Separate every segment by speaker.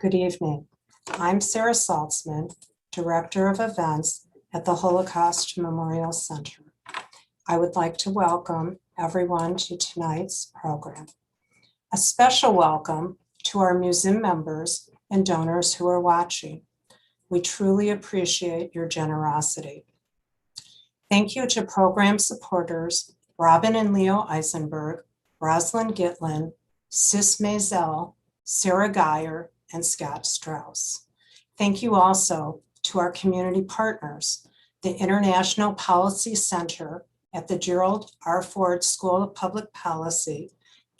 Speaker 1: Good evening. I'm Sarah Saltzman, Director of Events at the Holocaust Memorial Center. I would like to welcome everyone to tonight's program. A special welcome to our museum members and donors who are watching. We truly appreciate your generosity. Thank you to program supporters Robin and Leo Eisenberg, Rosalind Gitlin, Sis Maisel, Sarah Geyer, and Scott Strauss. Thank you also to our community partners, the International Policy Center at the Gerald R. Ford School of Public Policy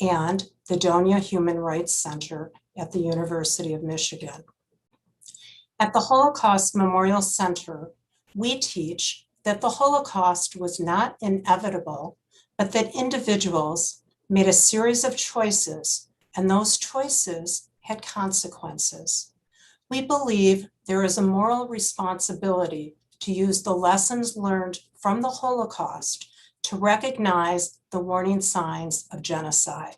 Speaker 1: and the Donia Human Rights Center at the University of Michigan. At the Holocaust Memorial Center, we teach that the Holocaust was not inevitable, but that individuals made a series of choices, and those choices had consequences. We believe there is a moral responsibility to use the lessons learned from the Holocaust to recognize the warning signs of genocide.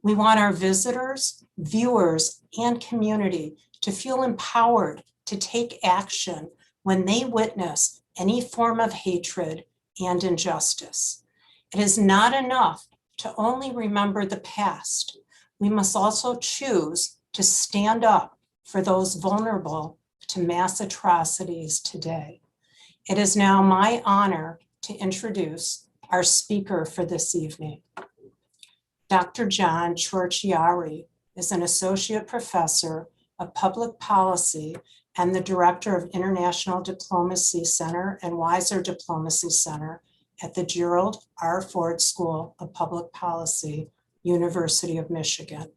Speaker 1: We want our visitors, viewers, and community to feel empowered to take action when they witness any form of hatred and injustice. It is not enough to only remember the past. We must also choose to stand up for those vulnerable to mass atrocities today. It is now my honor to introduce our speaker for this evening. Dr. John Ciorciari is an associate professor of public policy and the director of International Diplomacy Center and Weiser Diplomacy Center at the Gerald R. Ford School of Public Policy, University of Michigan.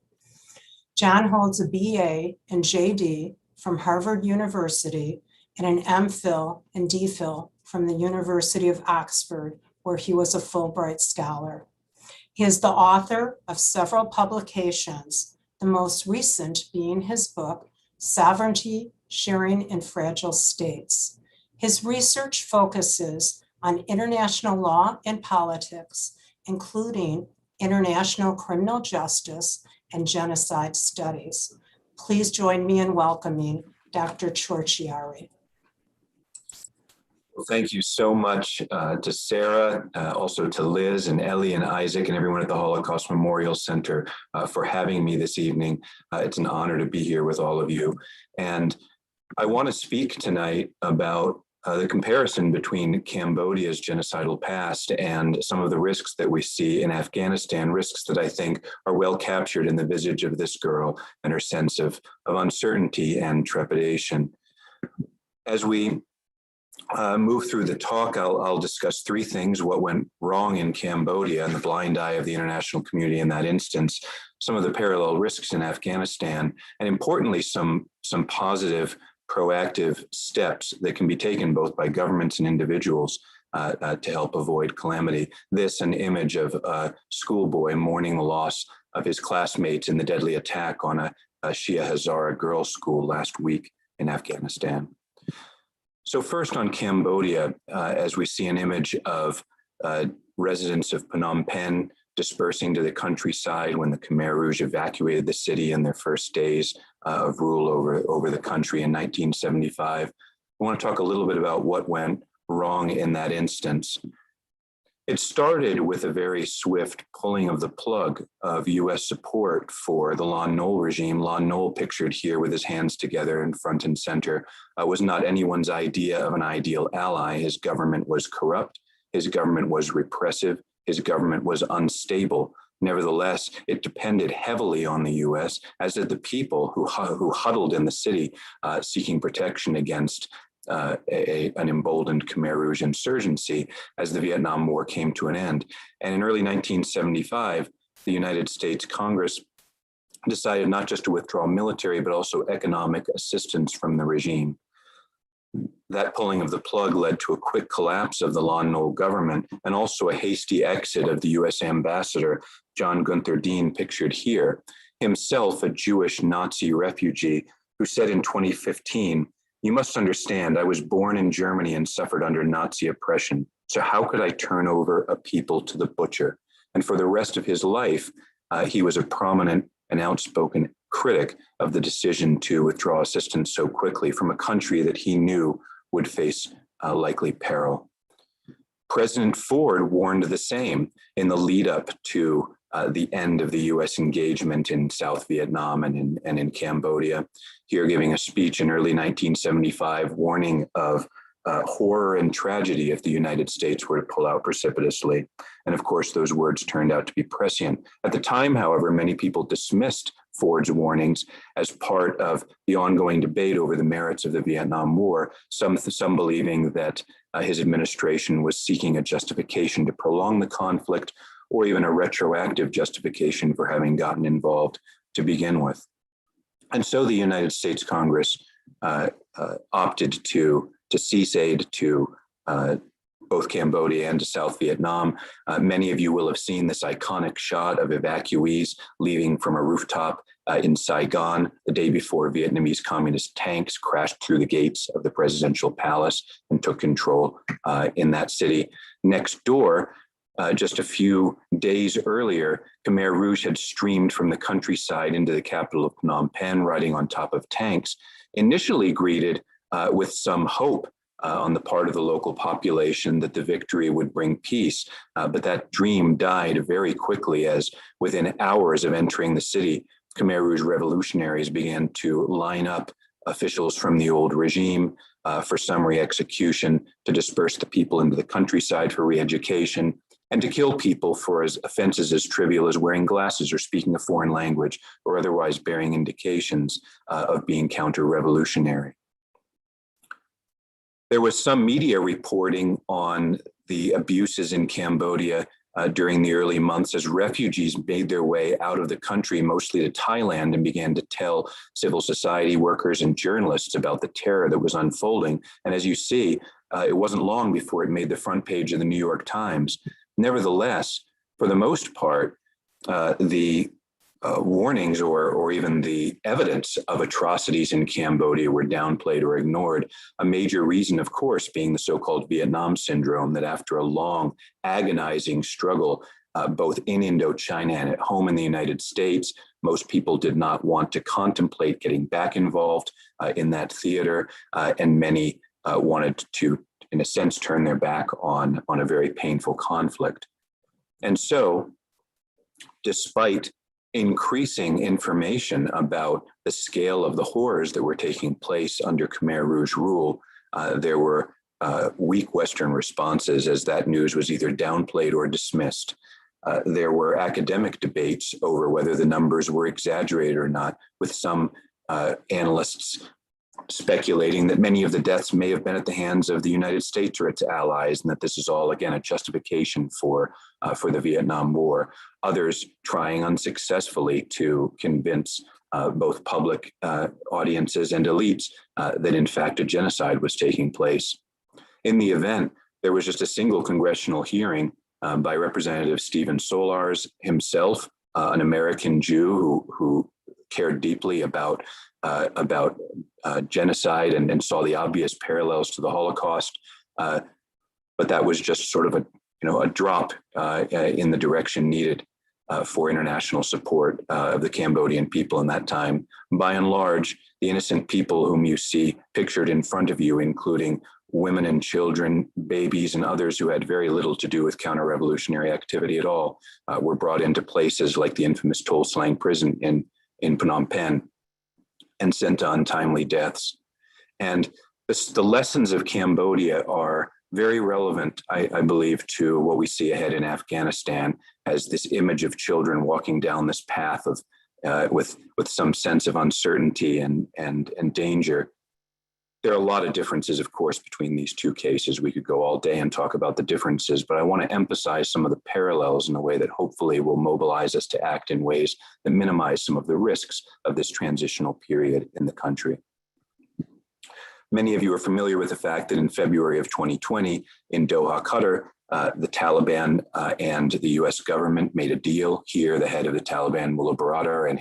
Speaker 1: John holds a BA and JD from Harvard University and an MPhil and DPhil from the University of Oxford, where he was a Fulbright Scholar. He is the author of several publications, the most recent being his book, Sovereignty, Sharing in Fragile States. His research focuses on international law and politics, including international criminal justice and genocide studies. Please join me in welcoming Dr. Ciorciari.
Speaker 2: Well, thank you so much to Sarah, also to Liz and Ellie and Isaac and everyone at the Holocaust Memorial Center for having me this evening. It's an honor to be here with all of you. And I want to speak tonight about the comparison between Cambodia's genocidal past and some of the risks that we see in Afghanistan, risks that I think are well captured in the visage of this girl and her sense of uncertainty and trepidation. As we move through the talk, I'll discuss three things: what went wrong in Cambodia and the blind eye of the international community in that instance, some of the parallel risks in Afghanistan, and importantly, some positive proactive steps that can be taken both by governments and individuals to help avoid calamity. This, an image of a schoolboy mourning the loss of his classmates in the deadly attack on a Shia Hazara girls' school last week in Afghanistan. So first on Cambodia, as we see an image of residents of Phnom Penh dispersing to the countryside when the Khmer Rouge evacuated the city in their first days of rule over the country in 1975. I want to talk a little bit about what went wrong in that instance. It started with a very swift pulling of the plug of US support for the Lon Nol regime. Lon Nol, pictured here with his hands together in front and center, was not anyone's idea of an ideal ally. His government was corrupt. His government was repressive. His government was unstable. Nevertheless, it depended heavily on the US, as did the people who huddled in the city seeking protection against an emboldened Khmer Rouge insurgency as the Vietnam War came to an end. And in early 1975, the United States Congress decided not just to withdraw military, but also economic assistance from the regime. That pulling of the plug led to a quick collapse of the Lon Nol government and also a hasty exit of the US ambassador, John Gunther Dean, pictured here, himself a Jewish Nazi refugee who said in 2015, "You must understand, I was born in Germany and suffered under Nazi oppression. So how could I turn over a people to the butcher?" And for the rest of his life, he was a prominent and outspoken critic of the decision to withdraw assistance so quickly from a country that he knew would face likely peril. President Ford warned the same in the lead up to the end of the US engagement in South Vietnam and in Cambodia, here giving a speech in early 1975 warning of horror and tragedy if the United States were to pull out precipitously. And of course, those words turned out to be prescient. At the time, however, many people dismissed Ford's warnings as part of the ongoing debate over the merits of the Vietnam War, some believing that his administration was seeking a justification to prolong the conflict, or even a retroactive justification for having gotten involved to begin with. And so the United States Congress opted to cease aid to both Cambodia and to South Vietnam. Many of you will have seen this iconic shot of evacuees leaving from a rooftop in Saigon the day before Vietnamese communist tanks crashed through the gates of the presidential palace and took control in that city. Next door, just a few days earlier, Khmer Rouge had streamed from the countryside into the capital of Phnom Penh, riding on top of tanks, initially greeted with some hope on the part of the local population that the victory would bring peace. But that dream died very quickly as within hours of entering the city, Khmer Rouge revolutionaries began to line up officials from the old regime for summary execution, to disperse the people into the countryside for re-education, and to kill people for offenses as trivial as wearing glasses or speaking a foreign language or otherwise bearing indications of being counter-revolutionary. There was some media reporting on the abuses in Cambodia during the early months as refugees made their way out of the country, mostly to Thailand, and began to tell civil society workers and journalists about the terror that was unfolding. And as you see, it wasn't long before it made the front page of the New York Times. Nevertheless, for the most part, the warnings or even the evidence of atrocities in Cambodia were downplayed or ignored. A major reason, of course, being the so-called Vietnam syndrome, that after a long, agonizing struggle, both in Indochina and at home in the United States, most people did not want to contemplate getting back involved in that theater, and many wanted to, in a sense, turn their back on a very painful conflict. And so, despite increasing information about the scale of the horrors that were taking place under Khmer Rouge rule, there were weak Western responses as that news was either downplayed or dismissed. There were academic debates over whether the numbers were exaggerated or not, with some analysts speculating that many of the deaths may have been at the hands of the United States or its allies, and that this is all, again, a justification for the Vietnam War. Others trying unsuccessfully to convince both public audiences and elites that, in fact, a genocide was taking place. In the event, there was just a single congressional hearing by Representative Stephen Solars himself, an American Jew who cared deeply about genocide and saw the obvious parallels to the Holocaust, but that was just sort of a drop in the direction needed for international support of the Cambodian people in that time. By and large, the innocent people whom you see pictured in front of you, including women and children, babies, and others who had very little to do with counter-revolutionary activity at all, were brought into places like the infamous Tol Slang prison in Phnom Penh and sent to untimely deaths. And the lessons of Cambodia are very relevant, I believe, to what we see ahead in Afghanistan, as this image of children walking down this path of with some sense of uncertainty and danger. There are a lot of differences, of course, between these two cases. We could go all day and talk about the differences, but I want to emphasize some of the parallels in a way that hopefully will mobilize us to act in ways that minimize some of the risks of this transitional period in the country. Many of you are familiar with the fact that in February of 2020 in Doha, Qatar, the Taliban and the US government made a deal here. The head of the Taliban, Mullah Baradar, and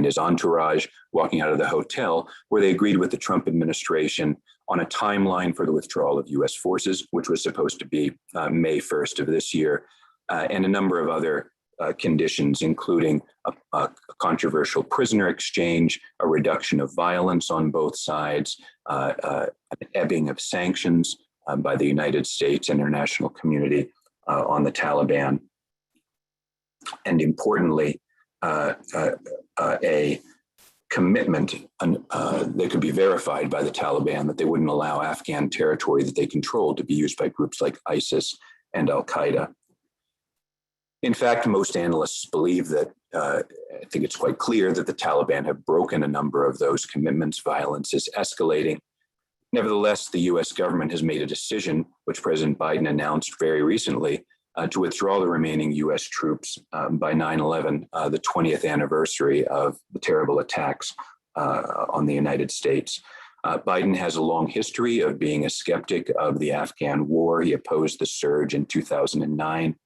Speaker 2: his entourage walking out of the hotel, where they agreed with the Trump administration on a timeline for the withdrawal of US forces, which was supposed to be May 1st of this year, and a number of other conditions, including a controversial prisoner exchange, a reduction of violence on both sides, an ebbing of sanctions by the United States and international community on the Taliban, and importantly, a commitment that could be verified by the Taliban that they wouldn't allow Afghan territory that they controlled to be used by groups like ISIS and Al-Qaeda. In fact, most analysts believe that, I think it's quite clear that the Taliban have broken a number of those commitments. Violence is escalating. Nevertheless, the US government has made a decision, which President Biden announced very recently, to withdraw the remaining US troops by 9/11, the 20th anniversary of the terrible attacks on the United States. Biden has a long history of being a skeptic of the Afghan war. He opposed the surge in 2009.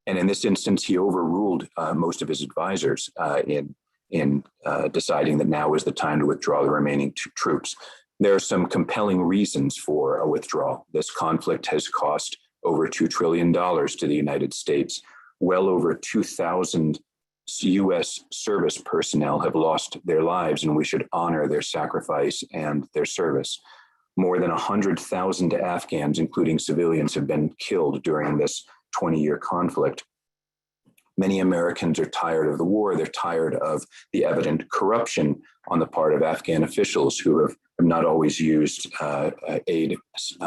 Speaker 2: And in this instance, he overruled most of his advisors in deciding that now is the time to withdraw the remaining troops. There are some compelling reasons for a withdrawal. This conflict has cost over $2 trillion to the United States. Well over 2,000 US service personnel have lost their lives, and we should honor their sacrifice and their service. More than 100,000 Afghans, including civilians, have been killed during this 20-year conflict. Many Americans are tired of the war. They're tired of the evident corruption on the part of Afghan officials who have not always used aid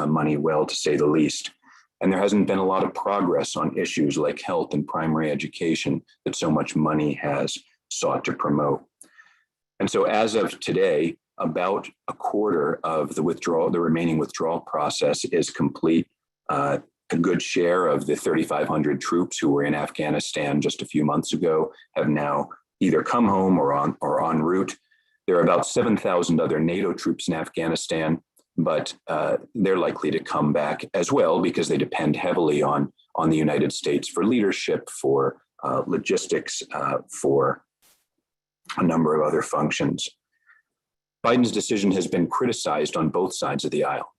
Speaker 2: money well, to say the least. And there hasn't been a lot of progress on issues like health and primary education that so much money has sought to promote. And so as of today, about a quarter of the remaining withdrawal process is complete. A good share of the 3,500 troops who were in Afghanistan just a few months ago have now either come home or en route. There are about 7,000 other NATO troops in Afghanistan, but they're likely to come back as well because they depend heavily on the United States for leadership, for logistics, for a number of other functions. Biden's decision has been criticized on both sides of the aisle.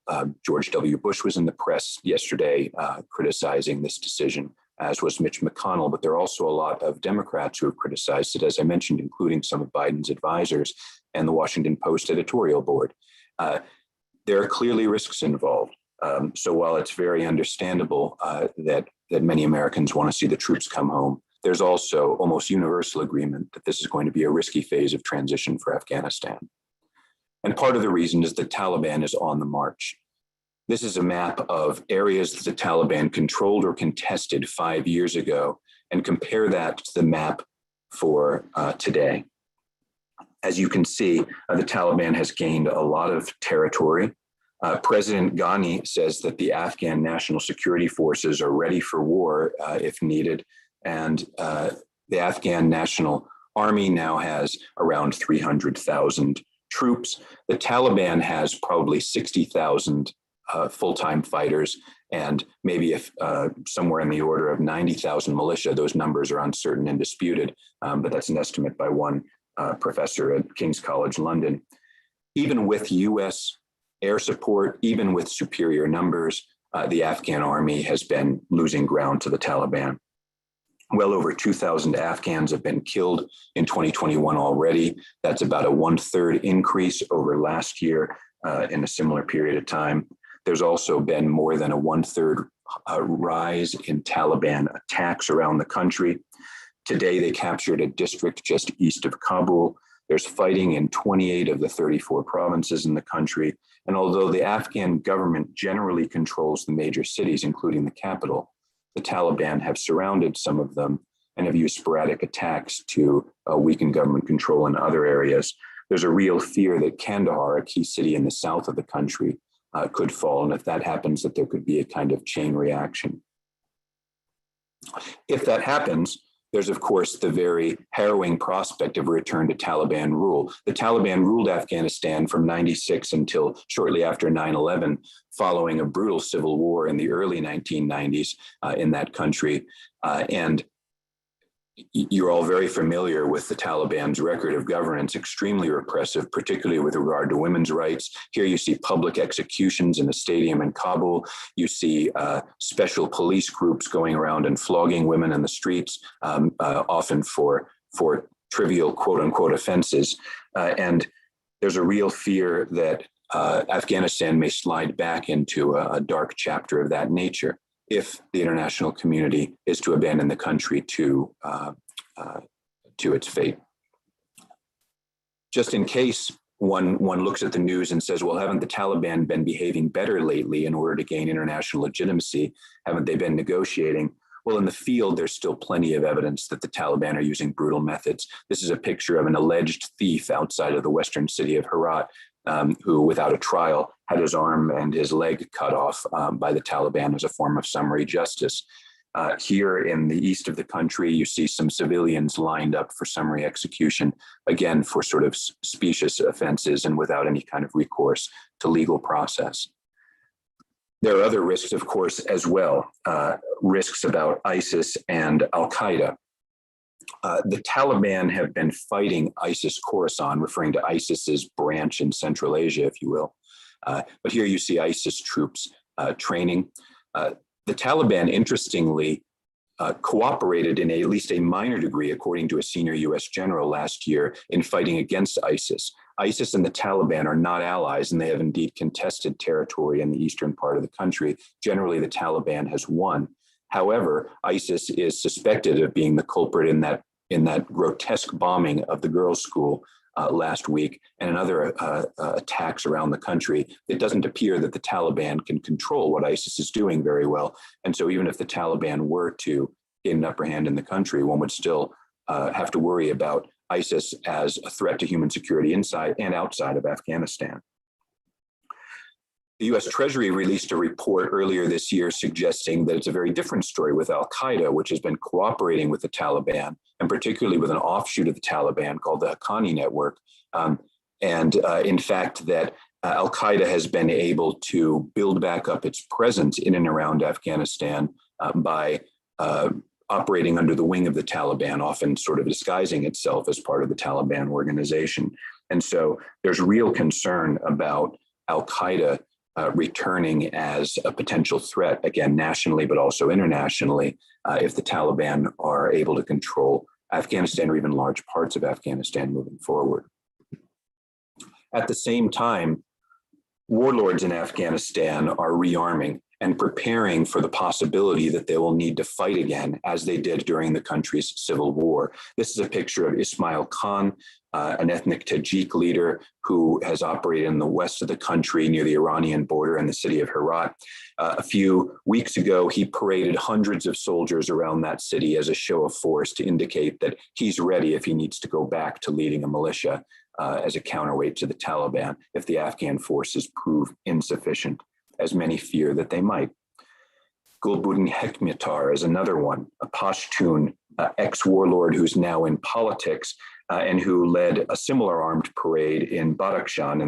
Speaker 2: George W. Bush was in the press yesterday criticizing this decision, as was Mitch McConnell, but there are also a lot of Democrats who have criticized it, as I mentioned, including some of Biden's advisors and the Washington Post editorial board. There are clearly risks involved. So while it's very understandable that many Americans want to see the troops come home, there's also almost universal agreement that this is going to be a risky phase of transition for Afghanistan. And part of the reason is the Taliban is on the march. This is a map of areas that the Taliban controlled or contested 5 years ago, and compare that to the map for today. As you can see, the Taliban has gained a lot of territory. President Ghani says that the Afghan National Security Forces are ready for war if needed, and the Afghan National Army now has around 300,000 troops. The Taliban has probably 60,000 full-time fighters, and maybe if somewhere in the order of 90,000 militia. Those numbers are uncertain and disputed, but that's an estimate by one professor at King's College London. Even with US air support, even with superior numbers, the Afghan army has been losing ground to the Taliban. Well over 2,000 Afghans have been killed in 2021 already. That's about a 1/3 increase over last year in a similar period of time. There's also been more than a 1/3 rise in Taliban attacks around the country. Today, they captured a district just east of Kabul. There's fighting in 28 of the 34 provinces in the country. And although the Afghan government generally controls the major cities, including the capital, the Taliban have surrounded some of them and have used sporadic attacks to weaken government control in other areas. There's a real fear that Kandahar, a key city in the south of the country, could fall. And if that happens, that there could be a kind of chain reaction. If that happens, there's, of course, the very harrowing prospect of a return to Taliban rule. The Taliban ruled Afghanistan from 96 until shortly after 9/11, following a brutal civil war in the early 1990s in that country. And You're all very familiar with the Taliban's record of governance, extremely repressive, particularly with regard to women's rights. Here you see public executions in a stadium in Kabul. You see special police groups going around and flogging women in the streets, often for trivial quote unquote offenses. And there's a real fear that Afghanistan may slide back into a dark chapter of that nature if the international community is to abandon the country to its fate. Just in case one looks at the news and says, well, haven't the Taliban been behaving better lately in order to gain international legitimacy? Haven't they been negotiating? Well, in the field, there's still plenty of evidence that the Taliban are using brutal methods. This is a picture of an alleged thief outside of the western city of Herat, who, without a trial, had his arm and his leg cut off by the Taliban as a form of summary justice. Here in the east of the country, you see some civilians lined up for summary execution, again, for sort of specious offenses and without any kind of recourse to legal process. There are other risks, of course, as well, risks about ISIS and Al-Qaeda. The Taliban have been fighting ISIS Khorasan, referring to ISIS's branch in Central Asia, if you will. But here you see ISIS troops training. The Taliban, interestingly, cooperated in at least a minor degree, according to a senior US general last year, in fighting against ISIS. ISIS and the Taliban are not allies, and they have indeed contested territory in the eastern part of the country. Generally, the Taliban has won. However, ISIS is suspected of being the culprit in that grotesque bombing of the girls' school last week and in other attacks around the country. It doesn't appear that the Taliban can control what ISIS is doing very well. And so even if the Taliban were to gain an upper hand in the country, one would still have to worry about ISIS as a threat to human security inside and outside of Afghanistan. The US Treasury released a report earlier this year suggesting that it's a very different story with Al-Qaeda, which has been cooperating with the Taliban, and particularly with an offshoot of the Taliban called the Haqqani Network. In fact, that Al-Qaeda has been able to build back up its presence in and around Afghanistan by operating under the wing of the Taliban, often sort of disguising itself as part of the Taliban organization. And so there's real concern about Al-Qaeda returning as a potential threat, again, nationally, but also internationally, if the Taliban are able to control Afghanistan or even large parts of Afghanistan moving forward. At the same time, warlords in Afghanistan are rearming and preparing for the possibility that they will need to fight again, as they did during the country's civil war. This is a picture of Ismail Khan, an ethnic Tajik leader who has operated in the west of the country near the Iranian border in the city of Herat. A few weeks ago, he paraded hundreds of soldiers around that city as a show of force to indicate that he's ready if he needs to go back to leading a militia as a counterweight to the Taliban if the Afghan forces prove insufficient, as many fear that they might. Gulbuddin Hekmatyar is another one, a Pashtun ex-warlord who's now in politics and who led a similar armed parade in Badakhshan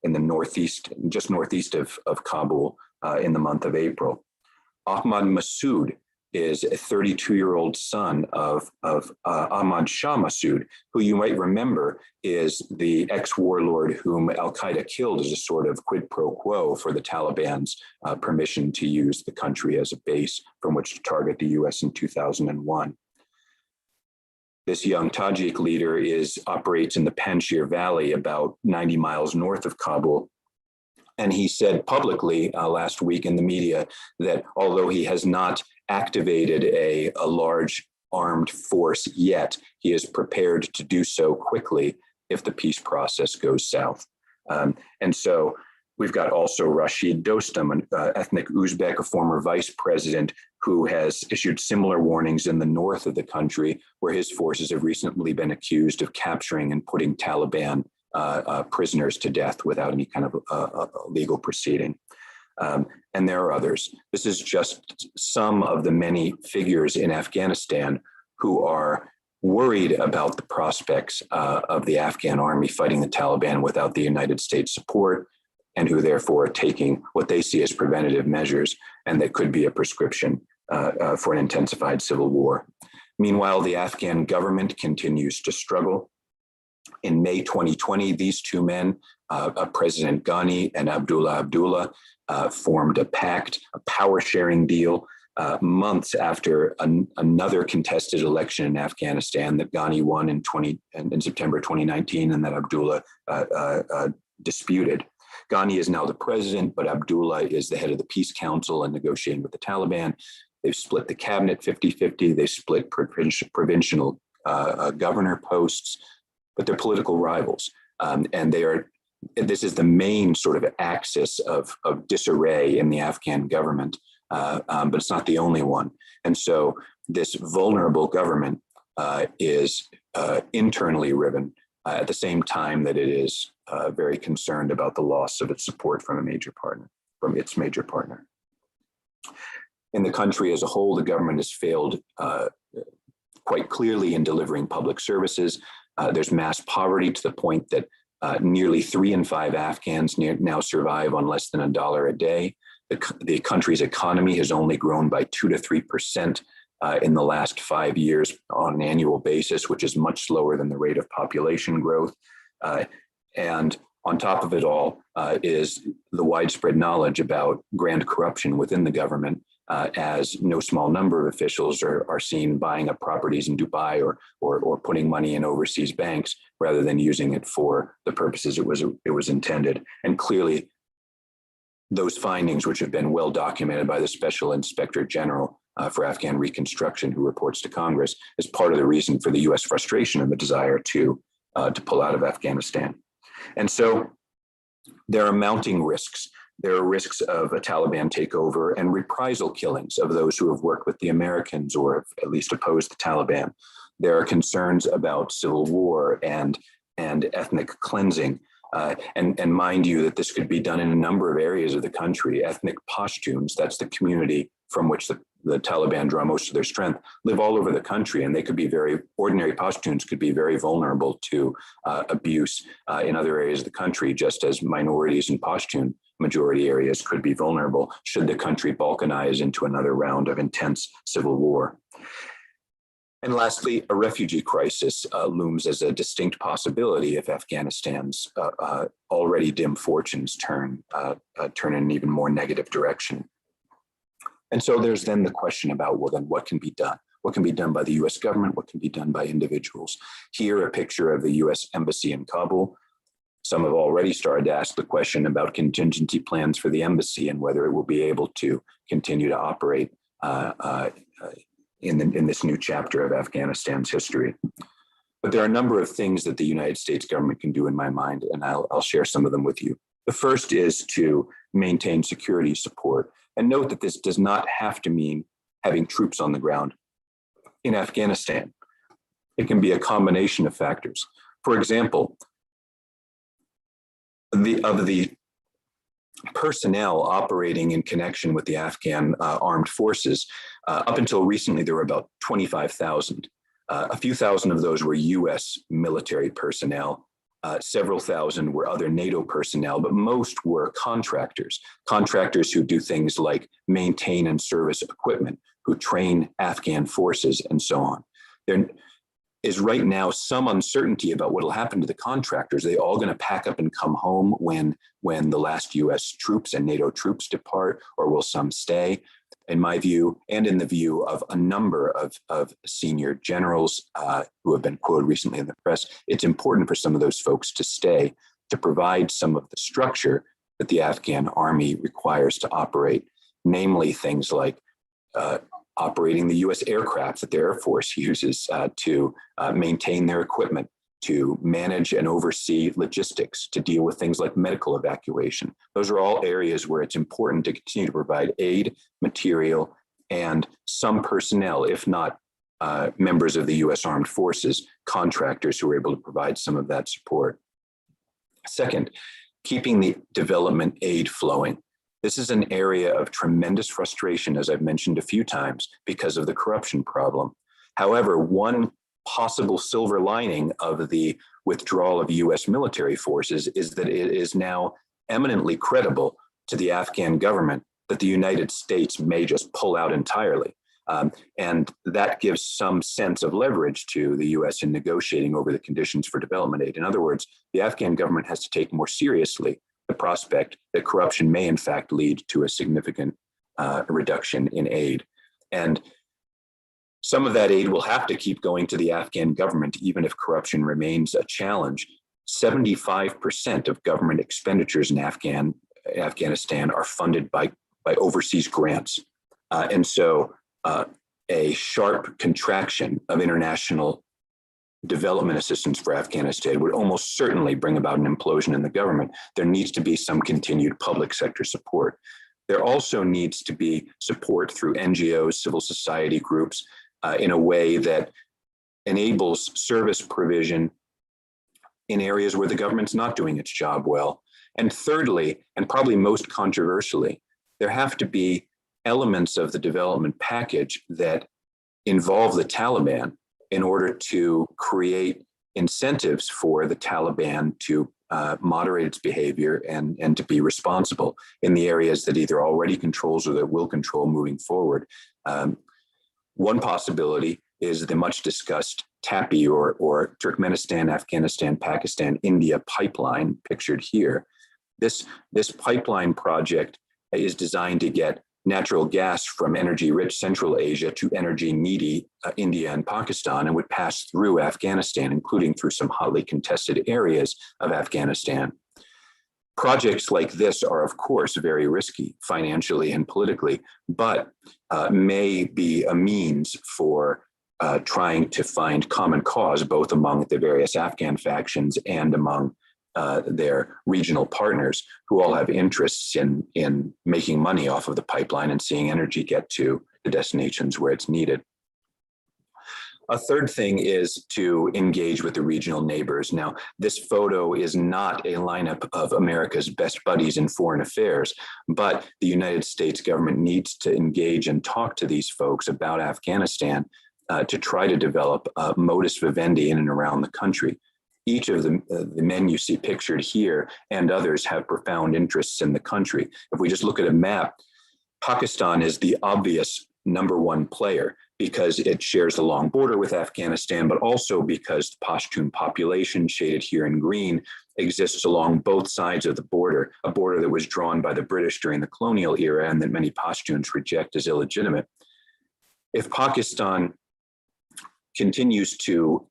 Speaker 2: in the northeast, just northeast of Kabul in the month of April. Ahmad Massoud is a 32-year-old son of Ahmad Shah Massoud, who you might remember is the ex-warlord whom Al-Qaeda killed as a sort of quid pro quo for the Taliban's permission to use the country as a base from which to target the US in 2001. This young Tajik leader operates in the Panjshir Valley, about 90 miles north of Kabul. And he said publicly last week in the media that although he has not activated a large armed force yet, he is prepared to do so quickly if the peace process goes south. And so we've got also Rashid Dostum, an ethnic Uzbek, a former vice president who has issued similar warnings in the north of the country, where his forces have recently been accused of capturing and putting Taliban prisoners to death without any kind of legal proceeding. And there are others. This is just some of the many figures in Afghanistan who are worried about the prospects of the Afghan army fighting the Taliban without the United States support, and who therefore are taking what they see as preventative measures, and that could be a prescription for an intensified civil war. Meanwhile, the Afghan government continues to struggle. In May 2020, these two men, President Ghani and Abdullah, formed a pact, a power-sharing deal, months after another contested election in Afghanistan that Ghani won in September 2019 and that Abdullah disputed. Ghani is now the president, but Abdullah is the head of the Peace Council and negotiating with the Taliban. They've split the cabinet 50-50. They split provincial governor posts, but they're political rivals. And this is the main sort of axis of disarray in the Afghan government, but it's not the only one. And so this vulnerable government is internally riven at the same time that it is very concerned about the loss of its support from its major partner. In the country as a whole, the government has failed quite clearly in delivering public services. There's mass poverty to the point that nearly 3 in 5 Afghans now survive on less than $1 a day. The country's economy has only grown by 2 to 3% in the last 5 years on an annual basis, which is much slower than the rate of population growth. And on top of it all is the widespread knowledge about grand corruption within the government, as no small number of officials are seen buying up properties in Dubai or putting money in overseas banks rather than using it for the purposes it was intended. And clearly, those findings, which have been well documented by the Special Inspector General for Afghan Reconstruction, who reports to Congress, is part of the reason for the U.S. frustration and the desire to pull out of Afghanistan. And so there are mounting risks. There are risks of a Taliban takeover and reprisal killings of those who have worked with the Americans or have at least opposed the Taliban. There are concerns about civil war and ethnic cleansing. And mind you that this could be done in a number of areas of the country. Ethnic Pashtuns, that's the community from which the Taliban draw most of their strength, live all over the country, and they could be ordinary Pashtuns could be very vulnerable to abuse in other areas of the country, just as minorities in Pashtun majority areas could be vulnerable should the country balkanize into another round of intense civil war. And lastly, a refugee crisis looms as a distinct possibility if Afghanistan's already dim fortunes turn in an even more negative direction. And so there's then the question about, well, then what can be done? What can be done by the US government? What can be done by individuals? Here, a picture of the US Embassy in Kabul. Some have already started to ask the question about contingency plans for the embassy and whether it will be able to continue to operate in this new chapter of Afghanistan's history. But there are a number of things that the United States government can do in my mind, and I'll share some of them with you. The first is to maintain security support. And note that this does not have to mean having troops on the ground in Afghanistan. It can be a combination of factors. For example, the personnel operating in connection with the Afghan armed forces, up until recently, there were about 25,000. A few thousand of those were US military personnel. Several thousand were other NATO personnel, but most were contractors who do things like maintain and service equipment, who train Afghan forces and so on. There is right now some uncertainty about what will happen to the contractors. Are they all going to pack up and come home when the last US troops and NATO troops depart, or will some stay? In my view, and in the view of a number of senior generals who have been quoted recently in the press, it's important for some of those folks to stay, to provide some of the structure that the Afghan army requires to operate, namely things like operating the US aircraft that the Air Force uses to maintain their equipment, to manage and oversee logistics, to deal with things like medical evacuation. Those are all areas where it's important to continue to provide aid, material, and some personnel, if not members of the US Armed Forces, contractors who are able to provide some of that support. Second, keeping the development aid flowing. This is an area of tremendous frustration, as I've mentioned a few times, because of the corruption problem. However, one possible silver lining of the withdrawal of US military forces is that it is now eminently credible to the Afghan government that the United States may just pull out entirely. And that gives some sense of leverage to the US in negotiating over the conditions for development aid. In other words, the Afghan government has to take more seriously the prospect that corruption may in fact lead to a significant reduction in aid. And some of that aid will have to keep going to the Afghan government, even if corruption remains a challenge. 75% of government expenditures in Afghanistan are funded by overseas grants. And so a sharp contraction of international development assistance for Afghanistan would almost certainly bring about an implosion in the government. There needs to be some continued public sector support. There also needs to be support through NGOs, civil society groups, in a way that enables service provision in areas where the government's not doing its job well. And thirdly, and probably most controversially, there have to be elements of the development package that involve the Taliban in order to create incentives for the Taliban to moderate its behavior and to be responsible in the areas that either already controls or that will control moving forward. One possibility is the much discussed TAPI or Turkmenistan, Afghanistan, Pakistan, India pipeline pictured here. This pipeline project is designed to get natural gas from energy-rich Central Asia to energy-needy India and Pakistan, and would pass through Afghanistan, including through some hotly contested areas of Afghanistan. Projects like this are, of course, very risky financially and politically, but may be a means for trying to find common cause, both among the various Afghan factions and among their regional partners, who all have interests in making money off of the pipeline and seeing energy get to the destinations where it's needed. A third thing is to engage with the regional neighbors. Now, this photo is not a lineup of America's best buddies in foreign affairs, but the United States government needs to engage and talk to these folks about Afghanistan to try to develop a modus vivendi in and around the country. Each of the men you see pictured here and others have profound interests in the country. If we just look at a map, Pakistan is the obvious #1 player because it shares a long border with Afghanistan, but also because the Pashtun population, shaded here in green, exists along both sides of the border, a border that was drawn by the British during the colonial era and that many Pashtuns reject as illegitimate. If Pakistan continues to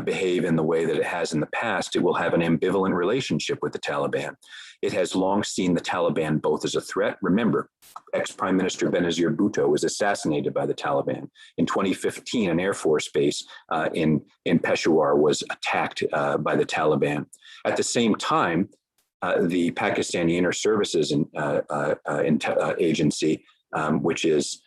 Speaker 2: behave in the way that it has in the past, it will have an ambivalent relationship with the Taliban. It has long seen the Taliban both as a threat. Remember, ex-Prime Minister Benazir Bhutto was assassinated by the Taliban. In 2015, an Air Force base in Peshawar was attacked by the Taliban. At the same time, the Pakistani Inner Services Agency, which is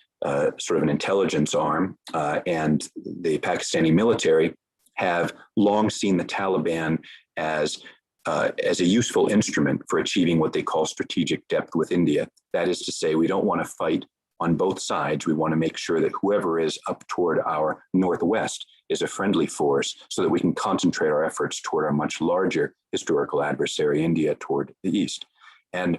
Speaker 2: sort of an intelligence arm, and the Pakistani military have long seen the Taliban as a useful instrument for achieving what they call strategic depth with India. That is to say, we don't want to fight on both sides. We want to make sure that whoever is up toward our northwest is a friendly force so that we can concentrate our efforts toward our much larger historical adversary, India, toward the east. And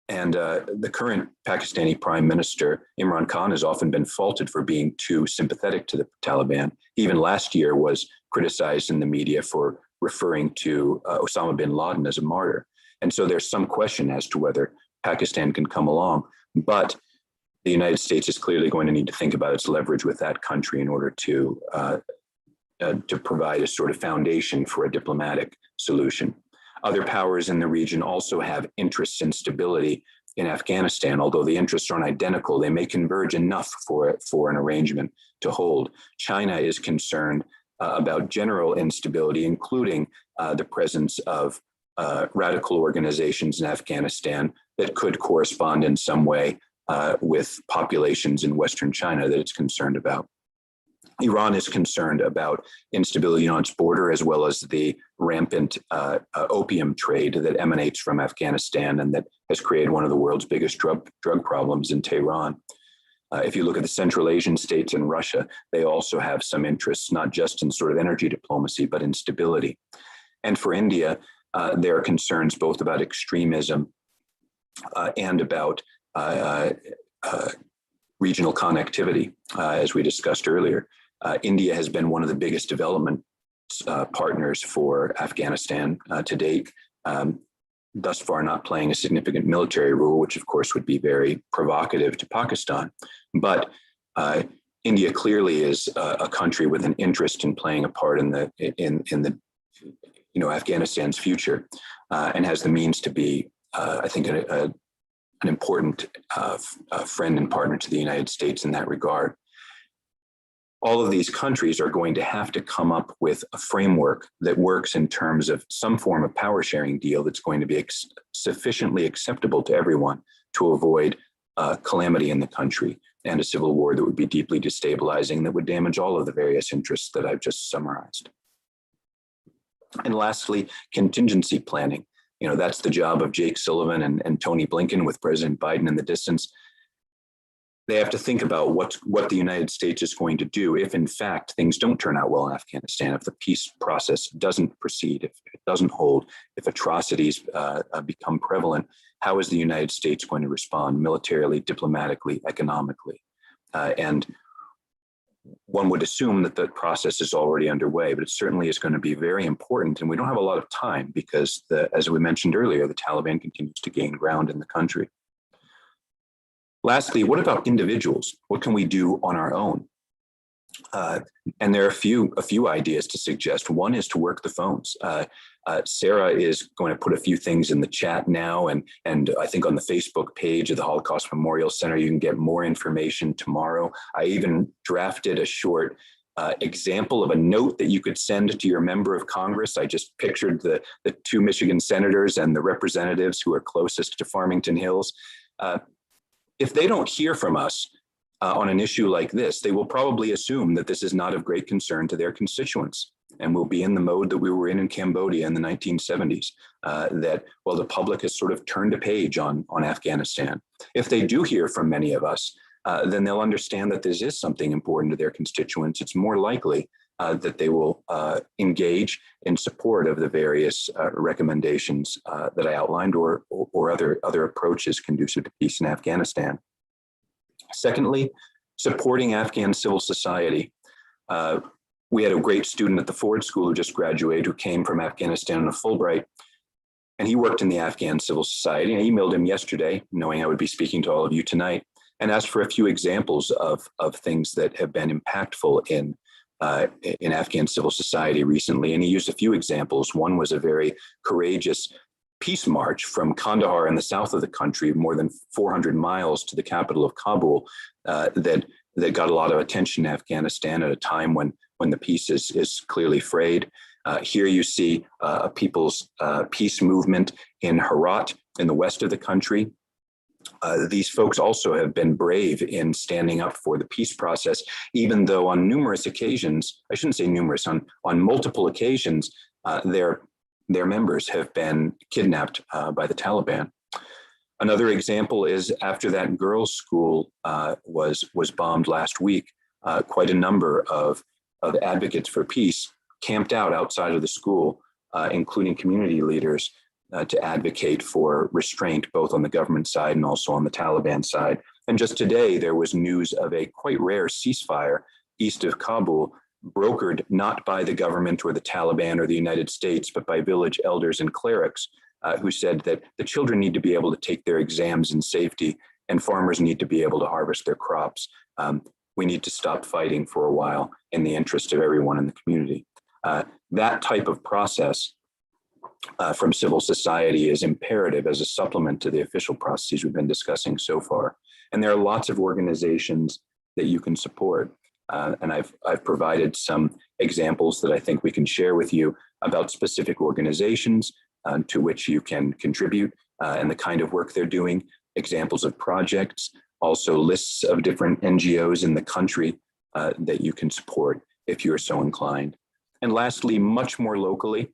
Speaker 2: the current Pakistani Prime Minister, Imran Khan, has often been faulted for being too sympathetic to the Taliban. Even last year was criticized in the media for referring to Osama bin Laden as a martyr. And so there's some question as to whether Pakistan can come along. But the United States is clearly going to need to think about its leverage with that country in order to provide a sort of foundation for a diplomatic solution. Other powers in the region also have interests in stability in Afghanistan. Although the interests aren't identical, they may converge enough for an arrangement to hold. China is concerned about general instability, including the presence of radical organizations in Afghanistan that could correspond in some way with populations in Western China that it's concerned about. Iran is concerned about instability on its border, as well as the rampant opium trade that emanates from Afghanistan and that has created one of the world's biggest drug problems in Tehran. If you look at the Central Asian states and Russia, they also have some interests, not just in sort of energy diplomacy, but in stability. And for India, there are concerns both about extremism and about regional connectivity, as we discussed earlier. India has been one of the biggest development partners for Afghanistan to date, thus far not playing a significant military role, which of course would be very provocative to Pakistan. But India clearly is a country with an interest in playing a part in the Afghanistan's future, and has the means to be, I think, an important friend and partner to the United States in that regard. All of these countries are going to have to come up with a framework that works in terms of some form of power sharing deal that's going to be sufficiently acceptable to everyone to avoid calamity in the country and a civil war that would be deeply destabilizing, that would damage all of the various interests that I've just summarized. And lastly, contingency planning. That's the job of Jake Sullivan and Tony Blinken with President Biden in the distance. They have to think about what the United States is going to do if, in fact, things don't turn out well in Afghanistan, if the peace process doesn't proceed, if it doesn't hold, if atrocities become prevalent. How is the United States going to respond militarily, diplomatically, economically? And one would assume that the process is already underway, but it certainly is going to be very important. And we don't have a lot of time because, as we mentioned earlier, the Taliban continues to gain ground in the country. Lastly, what about individuals? What can we do on our own? And there are a few ideas to suggest. One is to work the phones. Sarah is going to put a few things in the chat now, and I think on the Facebook page of the Holocaust Memorial Center, you can get more information tomorrow. I even drafted a short example of a note that you could send to your member of Congress. I just pictured the two Michigan senators and the representatives who are closest to Farmington Hills. If they don't hear from us on an issue like this, they will probably assume that this is not of great concern to their constituents, and we'll be in the mode that we were in Cambodia in the 1970s, that, well, the public has sort of turned a page on Afghanistan. If they do hear from many of us, then they'll understand that this is something important to their constituents. It's more likely that they will engage in support of the various recommendations that I outlined, or other approaches conducive to peace in Afghanistan. Secondly, supporting Afghan civil society. We had a great student at the Ford School who just graduated who came from Afghanistan on a Fulbright, and he worked in the Afghan civil society. I emailed him yesterday, knowing I would be speaking to all of you tonight, and asked for a few examples of things that have been impactful in Afghan civil society recently. And he used a few examples. One was a very courageous peace march from Kandahar in the south of the country, more than 400 miles to the capital of Kabul, that got a lot of attention in Afghanistan at a time when the peace is clearly frayed. Here you see a people's peace movement in Herat in the west of the country. These folks also have been brave in standing up for the peace process, even though on numerous occasions, I shouldn't say numerous, on multiple occasions, their members have been kidnapped by the Taliban. Another example is after that girls' school was bombed last week, quite a number of advocates for peace camped out outside of the school, including community leaders, to advocate for restraint, both on the government side and also on the Taliban side. And just today, there was news of a quite rare ceasefire east of Kabul, brokered not by the government or the Taliban or the United States, but by village elders and clerics who said that the children need to be able to take their exams in safety and farmers need to be able to harvest their crops. We need to stop fighting for a while in the interest of everyone in the community. That type of process from civil society is imperative as a supplement to the official processes we've been discussing so far. And there are lots of organizations that you can support. And I've provided some examples that I think we can share with you about specific organizations to which you can contribute and the kind of work they're doing, examples of projects, also lists of different NGOs in the country that you can support if you are so inclined. And lastly, much more locally,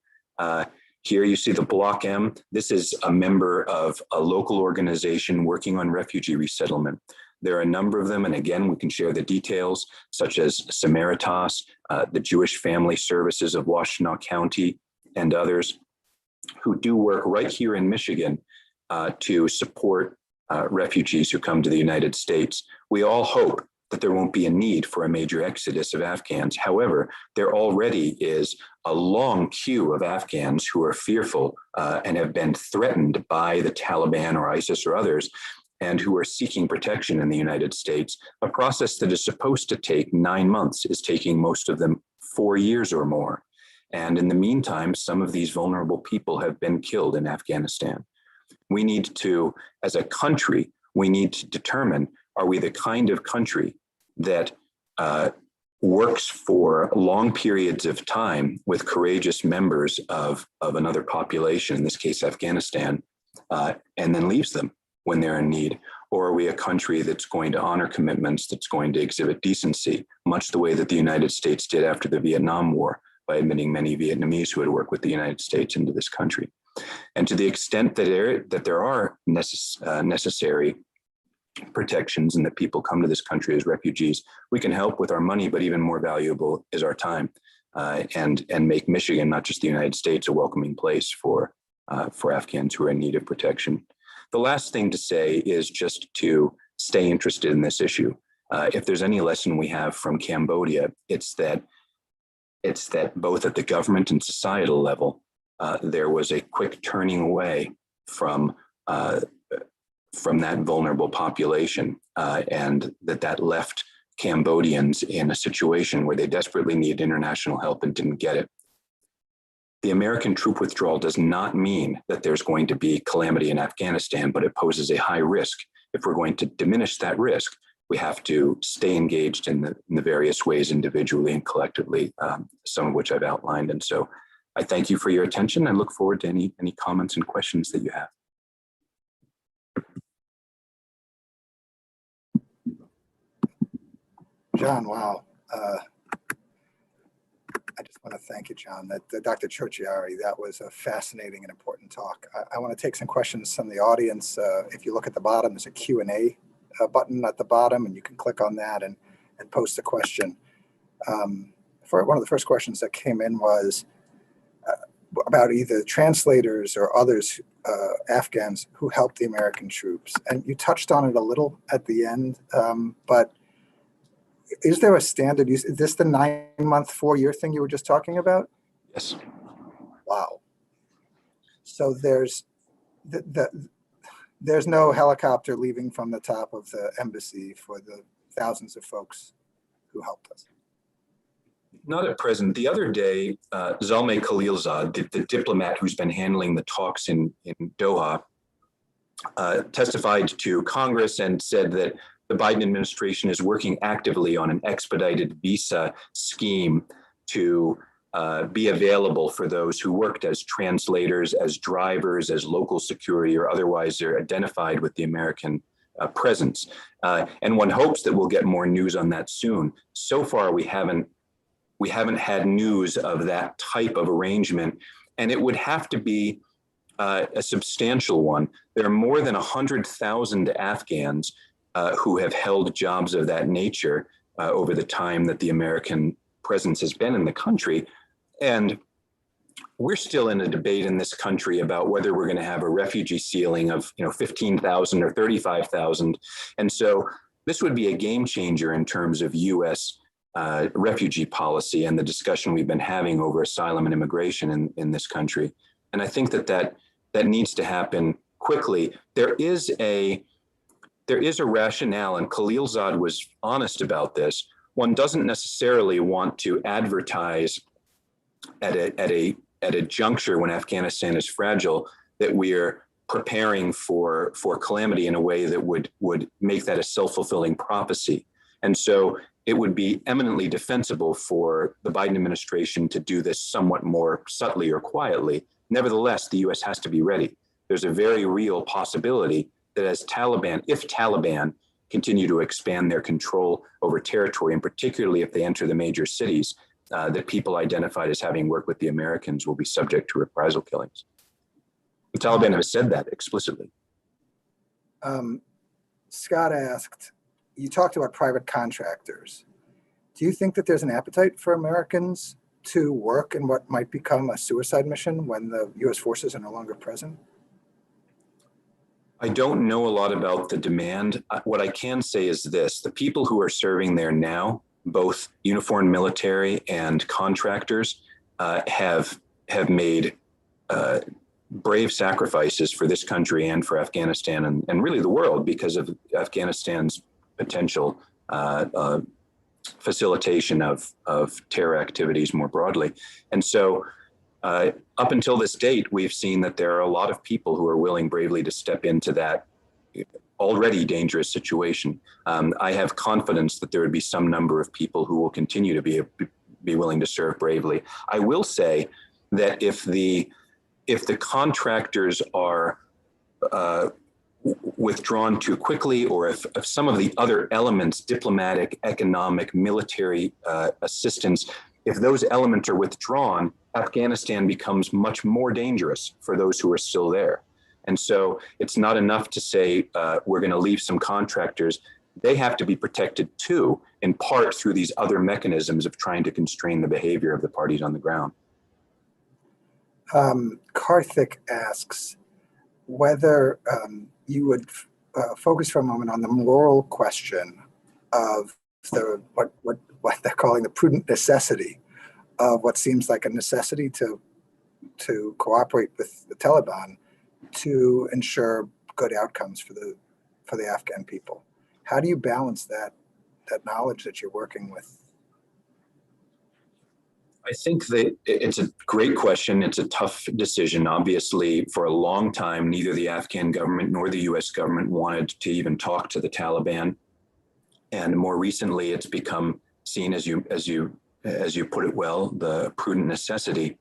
Speaker 2: here you see the Block M. This is a member of a local organization working on refugee resettlement. There are a number of them, and again, we can share the details, such as Samaritas, the Jewish Family Services of Washtenaw County, and others who do work right here in Michigan to support refugees who come to the United States. We all hope that there won't be a need for a major exodus of Afghans. However, there already is a long queue of Afghans who are fearful and have been threatened by the Taliban or ISIS or others, and who are seeking protection in the United States. A process that is supposed to take 9 months is taking most of them 4 years or more. And in the meantime, some of these vulnerable people have been killed in Afghanistan. We need to, as a country, we need to determine, are we the kind of country that works for long periods of time with courageous members of another population, in this case, Afghanistan, and then leaves them when they're in need? Or are we a country that's going to honor commitments, that's going to exhibit decency, much the way that the United States did after the Vietnam War by admitting many Vietnamese who had worked with the United States into this country? And to the extent that there are necessary protections and that people come to this country as refugees, we can help with our money, but even more valuable is our time, and make Michigan, not just the United States, a welcoming place for Afghans who are in need of protection. The last thing to say is just to stay interested in this issue. If there's any lesson we have from Cambodia, it's that both at the government and societal level, there was a quick turning away from that vulnerable population, and that left Cambodians in a situation where they desperately needed international help and didn't get it. The American troop withdrawal does not mean that there's going to be calamity in Afghanistan, but it poses a high risk. If we're going to diminish that risk, we have to stay engaged in the various ways individually and collectively, some of which I've outlined. And so I thank you for your attention and look forward to any comments and questions that you have.
Speaker 3: John, wow. I just want to thank you, John. Dr. Ciorciari, that was a fascinating and important talk. I want to take some questions from the audience. If you look at the bottom, there's a Q&A button at the bottom, and you can click on that and post a question. For one of the first questions that came in was about either translators or others, Afghans who helped the American troops. And you touched on it a little at the end, but is there a standard use? Is this the 9-month, 4-year thing you were just talking about?
Speaker 2: Yes.
Speaker 3: Wow. So there's no helicopter leaving from the top of the embassy for the thousands of folks who helped us.
Speaker 2: Not at present. The other day, Zalmay Khalilzad, the diplomat who's been handling the talks in Doha, testified to Congress and said that the Biden administration is working actively on an expedited visa scheme to be available for those who worked as translators, as drivers, as local security, or otherwise they're identified with the American presence. And one hopes that we'll get more news on that soon. So far, we haven't had news of that type of arrangement, and it would have to be a substantial one. There are more than 100,000 Afghans who have held jobs of that nature over the time that the American presence has been in the country. And we're still in a debate in this country about whether we're going to have a refugee ceiling of 15,000 or 35,000. And so this would be a game changer in terms of U.S. Refugee policy and the discussion we've been having over asylum and immigration in this country. And I think that needs to happen quickly. There is a rationale, and Khalilzad was honest about this. One doesn't necessarily want to advertise at a juncture when Afghanistan is fragile that we're preparing for calamity in a way that would make that a self-fulfilling prophecy. And so it would be eminently defensible for the Biden administration to do this somewhat more subtly or quietly. Nevertheless, the U.S. has to be ready. There's a very real possibility that if Taliban continue to expand their control over territory, and particularly if they enter the major cities, that people identified as having worked with the Americans will be subject to reprisal killings. The Taliban have said that explicitly.
Speaker 3: Scott asked, you talked about private contractors. Do you think that there's an appetite for Americans to work in what might become a suicide mission when the U.S. forces are no longer present?
Speaker 2: I don't know a lot about the demand. What I can say is this: the people who are serving there now, both uniformed military and contractors, have made brave sacrifices for this country and for Afghanistan and really the world because of Afghanistan's potential facilitation of terror activities more broadly. And so up until this date, we've seen that there are a lot of people who are willing bravely to step into that already dangerous situation. I have confidence that there would be some number of people who will continue to be willing to serve bravely. I will say that if the contractors are withdrawn too quickly, or if some of the other elements, diplomatic, economic, military assistance, if those elements are withdrawn, Afghanistan becomes much more dangerous for those who are still there. And so it's not enough to say we're going to leave some contractors. They have to be protected too, in part through these other mechanisms of trying to constrain the behavior of the parties on the ground.
Speaker 3: Karthik asks whether you would focus for a moment on the moral question of what they're calling the prudent necessity of what seems like a necessity to cooperate with the Taliban to ensure good outcomes for the Afghan people. How do you balance that knowledge that you're working with?
Speaker 2: I think that it's a great question. It's a tough decision. Obviously, for a long time, neither the Afghan government nor the US government wanted to even talk to the Taliban. And more recently, it's become seen, as you put it well, the prudent necessity.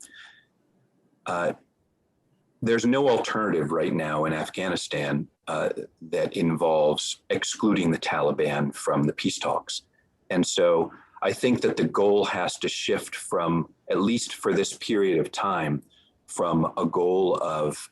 Speaker 2: There's no alternative right now in Afghanistan that involves excluding the Taliban from the peace talks. And so I think that the goal has to shift from, at least for this period of time, from a goal of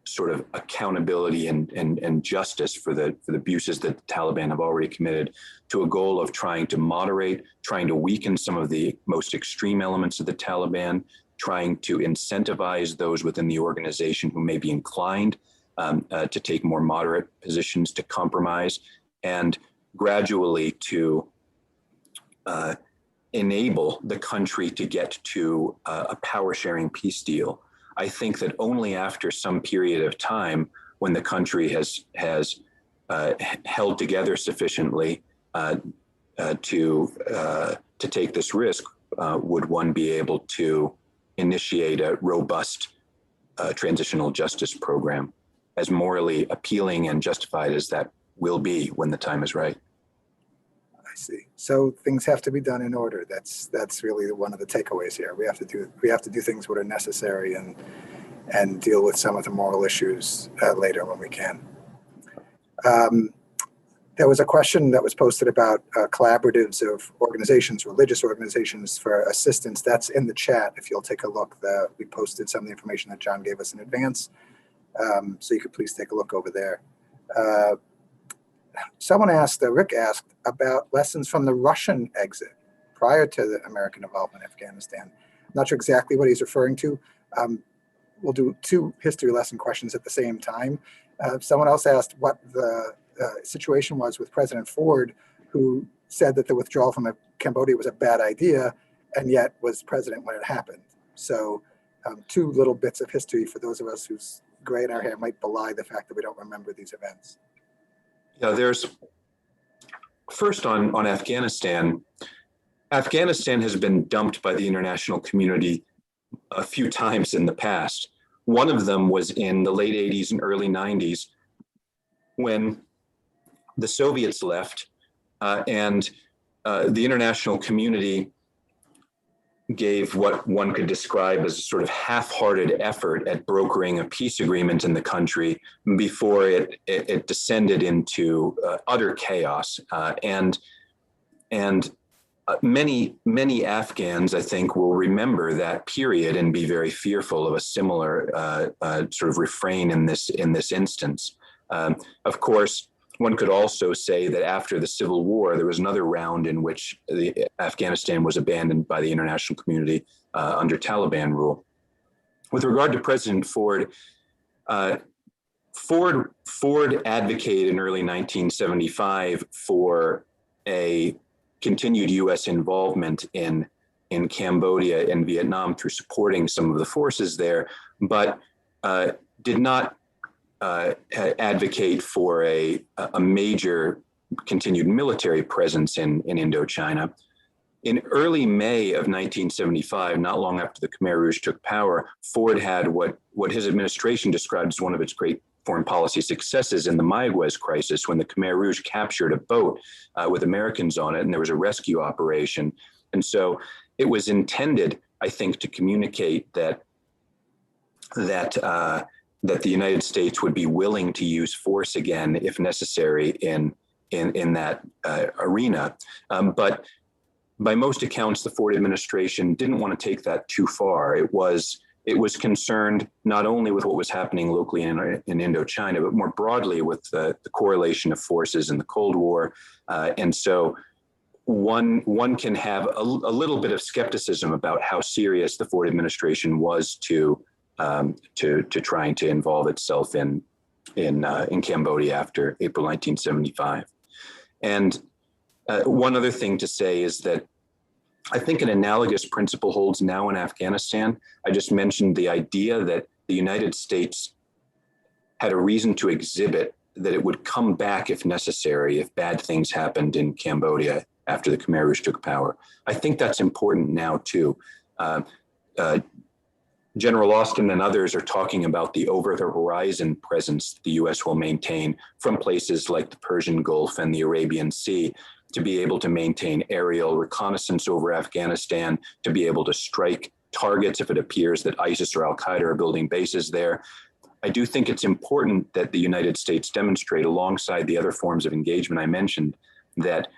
Speaker 2: sort of accountability and justice for the abuses that the Taliban have already committed, to a goal of trying to moderate, trying to weaken some of the most extreme elements of the Taliban, trying to incentivize those within the organization who may be inclined to take more moderate positions, to compromise, and gradually to enable the country to get to a power-sharing peace deal. I think that only after some period of time, when the country has held together sufficiently to take this risk, would one be able to initiate a robust transitional justice program, as morally appealing and justified as that will be when the time is right.
Speaker 3: I see. So things have to be done in order. That's really one of the takeaways here. We have to do things that are necessary and deal with some of the moral issues later when we can. There was a question that was posted about collaboratives of organizations, religious organizations, for assistance. That's in the chat. If you'll take a look, we posted some of the information that John gave us in advance. So you could please take a look over there. Someone asked, Rick asked, about lessons from the Russian exit prior to the American involvement in Afghanistan. I'm not sure exactly what he's referring to. We'll do two history lesson questions at the same time. Someone else asked what the situation was with President Ford, who said that the withdrawal from Cambodia was a bad idea, and yet was president when it happened. So two little bits of history for those of us whose gray in our hair might belie the fact that we don't remember these events.
Speaker 2: Yeah, there's first on Afghanistan. Afghanistan has been dumped by the international community a few times in the past. One of them was in the late 80s and early 90s when the Soviets left and the international community gave what one could describe as a sort of half-hearted effort at brokering a peace agreement in the country before it descended into utter chaos. And many Afghans, I think, will remember that period and be very fearful of a similar sort of refrain in this instance. Of course, one could also say that after the Civil War, there was another round in which Afghanistan was abandoned by the international community under Taliban rule. With regard to President Ford, Ford advocated in early 1975 for a continued U.S. involvement in Cambodia and Vietnam through supporting some of the forces there, but did not advocate for a major continued military presence in Indochina. In early May of 1975, not long after the Khmer Rouge took power, Ford had what his administration described as one of its great foreign policy successes in the Mayaguez crisis, when the Khmer Rouge captured a boat with Americans on it, and there was a rescue operation. And so it was intended, I think, to communicate that the United States would be willing to use force again if necessary in that arena. But by most accounts, the Ford administration didn't want to take that too far. It was concerned not only with what was happening locally in Indochina, but more broadly with the correlation of forces in the Cold War. And so one can have a little bit of skepticism about how serious the Ford administration was to trying to involve itself in Cambodia after April 1975. And one other thing to say is that I think an analogous principle holds now in Afghanistan. I just mentioned the idea that the United States had a reason to exhibit that it would come back if necessary, if bad things happened in Cambodia after the Khmer Rouge took power. I think that's important now too. General Austin and others are talking about the over-the-horizon presence the U.S. will maintain from places like the Persian Gulf and the Arabian Sea to be able to maintain aerial reconnaissance over Afghanistan, to be able to strike targets if it appears that ISIS or Al-Qaeda are building bases there. I do think it's important that the United States demonstrate, alongside the other forms of engagement I mentioned, that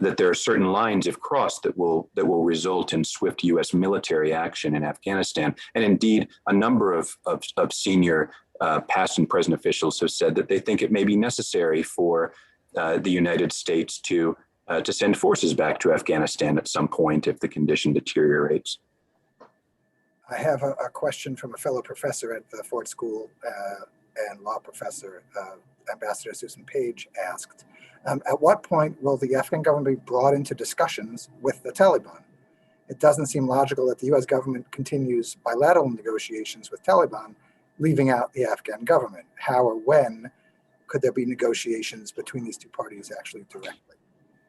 Speaker 2: there are certain lines, if crossed, that will result in swift U.S. military action in Afghanistan. And indeed, a number of senior past and present officials have said that they think it may be necessary for the United States to send forces back to Afghanistan at some point if the condition deteriorates.
Speaker 3: I have a question from a fellow professor at the Ford School and law professor, Ambassador Susan Page, asked, at what point will the Afghan government be brought into discussions with the Taliban? It doesn't seem logical that the US government continues bilateral negotiations with Taliban, leaving out the Afghan government. How or when could there be negotiations between these two parties actually directly?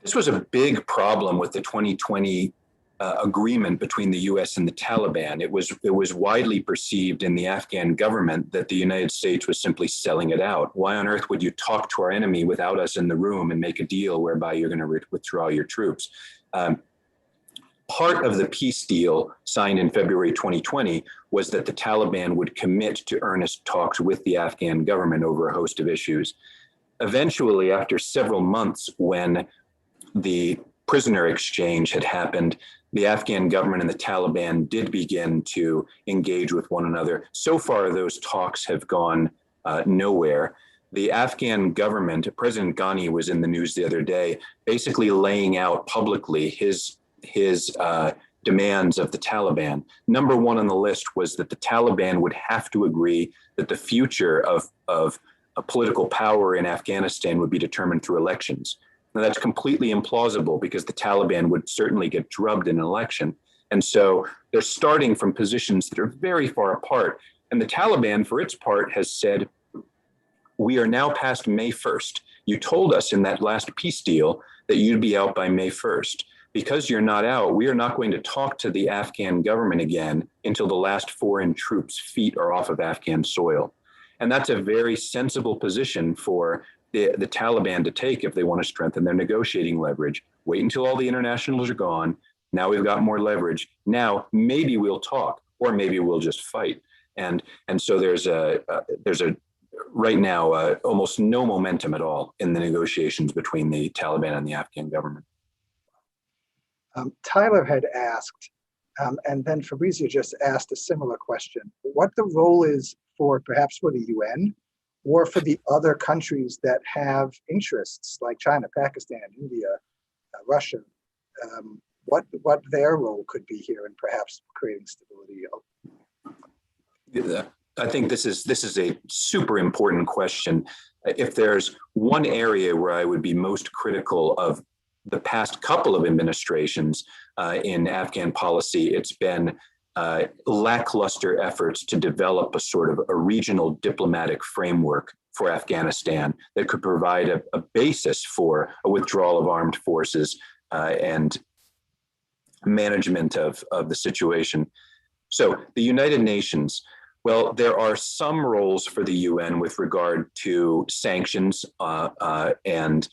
Speaker 2: This was a big problem with the 2020 agreement between the U.S. and the Taliban. It was widely perceived in the Afghan government that the United States was simply selling it out. Why on earth would you talk to our enemy without us in the room and make a deal whereby you're going to withdraw your troops? Part of the peace deal signed in February 2020 was that the Taliban would commit to earnest talks with the Afghan government over a host of issues. Eventually, after several months, when the prisoner exchange had happened, the Afghan government and the Taliban did begin to engage with one another. So far, those talks have gone nowhere. The Afghan government, President Ghani was in the news the other day, basically laying out publicly his demands of the Taliban. Number one on the list was that the Taliban would have to agree that the future of a political power in Afghanistan would be determined through elections. Now, that's completely implausible because the Taliban would certainly get drubbed in an election. And so they're starting from positions that are very far apart. And the Taliban, for its part, has said, we are now past May 1st. You told us in that last peace deal that you'd be out by May 1st. Because you're not out, we are not going to talk to the Afghan government again until the last foreign troops' feet are off of Afghan soil. And that's a very sensible position for the Taliban to take if they want to strengthen their negotiating leverage. Wait until all the internationals are gone. Now we've got more leverage. Now maybe we'll talk, or maybe we'll just fight. And so there's a right now almost no momentum at all in the negotiations between the Taliban and the Afghan government.
Speaker 3: Tyler had asked, and then Fabrizio just asked a similar question, what the role is perhaps for the UN or for the other countries that have interests like China, Pakistan, India, Russia, what their role could be here in perhaps creating stability.
Speaker 2: I think this is a super important question. If there's one area where I would be most critical of the past couple of administrations in Afghan policy, it's been lackluster efforts to develop a sort of a regional diplomatic framework for Afghanistan that could provide a basis for a withdrawal of armed forces and management of the situation. So the United Nations, well, there are some roles for the UN with regard to sanctions and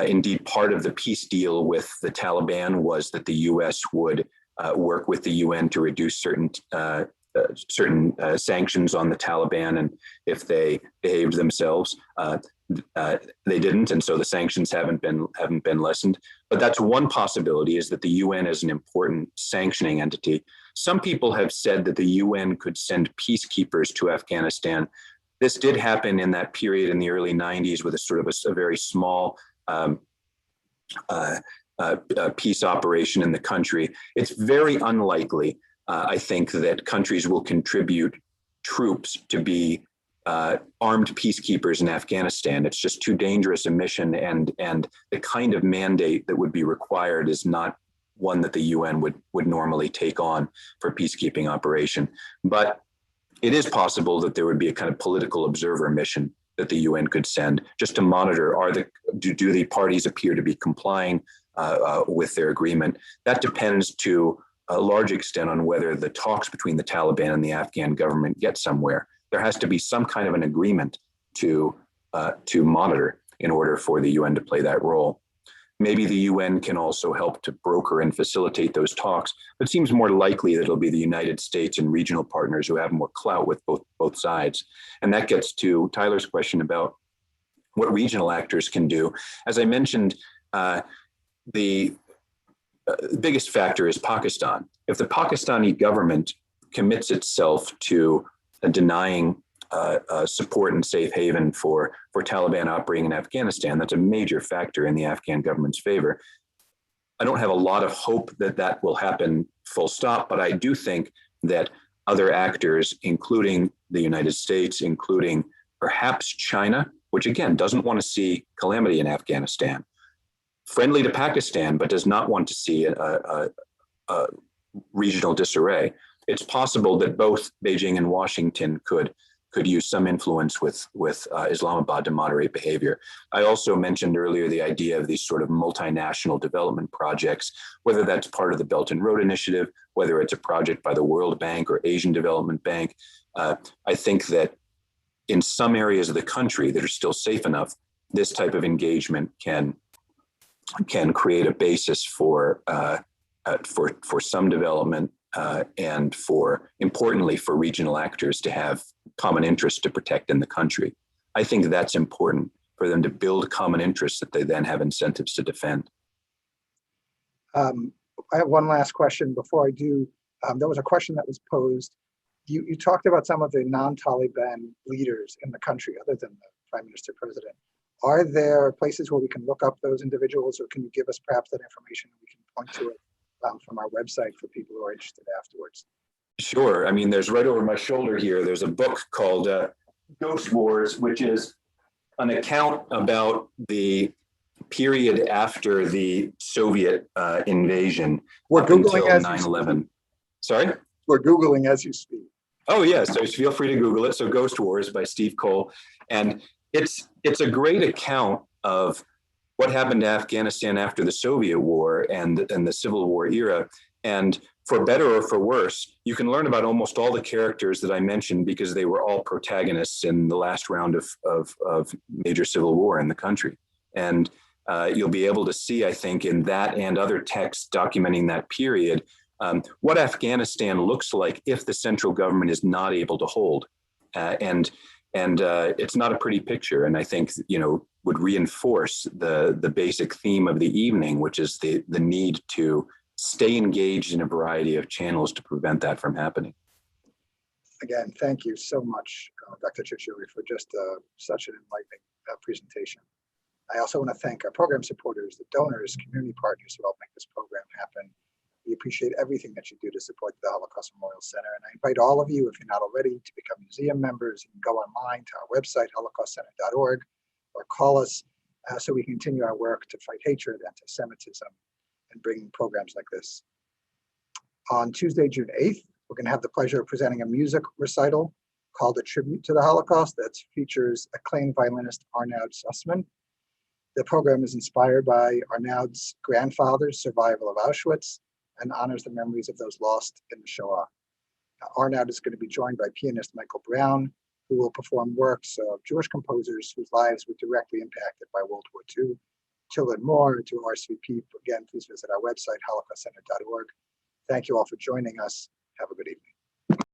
Speaker 2: indeed part of the peace deal with the Taliban was that the US would work with the UN to reduce certain sanctions on the Taliban, and if they behaved themselves, they didn't, and so the sanctions haven't been lessened. But that's one possibility, is that the UN is an important sanctioning entity. Some people have said that the UN could send peacekeepers to Afghanistan. This did happen in that period in the early 90s with a sort of a very small peace operation in the country. It's very unlikely, I think, that countries will contribute troops to be armed peacekeepers in Afghanistan. It's just too dangerous a mission, and the kind of mandate that would be required is not one that the UN would normally take on for a peacekeeping operation. But it is possible that there would be a kind of political observer mission that the UN could send just to monitor, do the parties appear to be complying with their agreement. That depends to a large extent on whether the talks between the Taliban and the Afghan government get somewhere. There has to be some kind of an agreement to monitor in order for the UN to play that role. Maybe the UN can also help to broker and facilitate those talks, but it seems more likely that it'll be the United States and regional partners who have more clout with both sides. And that gets to Tyler's question about what regional actors can do. As I mentioned, the biggest factor is Pakistan. If the Pakistani government commits itself to denying support and safe haven for Taliban operating in Afghanistan, that's a major factor in the Afghan government's favor. I don't have a lot of hope that that will happen full stop, but I do think that other actors, including the United States, including perhaps China, which again doesn't want to see calamity in Afghanistan, friendly to Pakistan, but does not want to see a regional disarray. It's possible that both Beijing and Washington could use some influence with Islamabad to moderate behavior. I also mentioned earlier the idea of these sort of multinational development projects, whether that's part of the Belt and Road Initiative, whether it's a project by the World Bank or Asian Development Bank. I think that in some areas of the country that are still safe enough, this type of engagement can create a basis for some development and importantly, for regional actors to have common interests to protect in the country. I think that's important for them to build common interests that they then have incentives to defend.
Speaker 3: I have one last question before I do. There was a question that was posed. You talked about some of the non-Taliban leaders in the country, other than the Prime Minister, President. Are there places where we can look up those individuals, or can you give us perhaps that information and we can point to it from our website for people who are interested afterwards?
Speaker 2: Sure. I mean, there's right over my shoulder here, there's a book called Ghost Wars, which is an account about the period after the Soviet invasion.
Speaker 3: We're Googling as
Speaker 2: 9/11. Sorry?
Speaker 3: We're Googling as you speak.
Speaker 2: Oh, yeah. So feel free to Google it. So Ghost Wars by Steve Cole. And it's a great account of what happened to Afghanistan after the Soviet War and the Civil War era. And for better or for worse, you can learn about almost all the characters that I mentioned because they were all protagonists in the last round of major civil war in the country. And you'll be able to see, I think, in that and other texts documenting that period, what Afghanistan looks like if the central government is not able to hold. And it's not a pretty picture. And I think, would reinforce the basic theme of the evening, which is the need to stay engaged in a variety of channels to prevent that from happening.
Speaker 3: Again, thank you so much, Dr. Ciorciari, for just such an enlightening presentation. I also want to thank our program supporters, the donors, community partners who help make this program happen. We appreciate everything that you do to support the Holocaust Memorial Center. And I invite all of you, if you're not already, to become museum members. You can go online to our website, holocaustcenter.org, or call us so we continue our work to fight hatred, anti-Semitism, and bring programs like this. On Tuesday, June 8th, we're going to have the pleasure of presenting a music recital called A Tribute to the Holocaust that features acclaimed violinist Arnaud Sussman. The program is inspired by Arnaud's grandfather's survival of Auschwitz and honors the memories of those lost in the Shoah. Arnaud is going to be joined by pianist Michael Brown, who will perform works of Jewish composers whose lives were directly impacted by World War II. To learn more, to RSVP, again, please visit our website, holocaustcenter.org. Thank you all for joining us.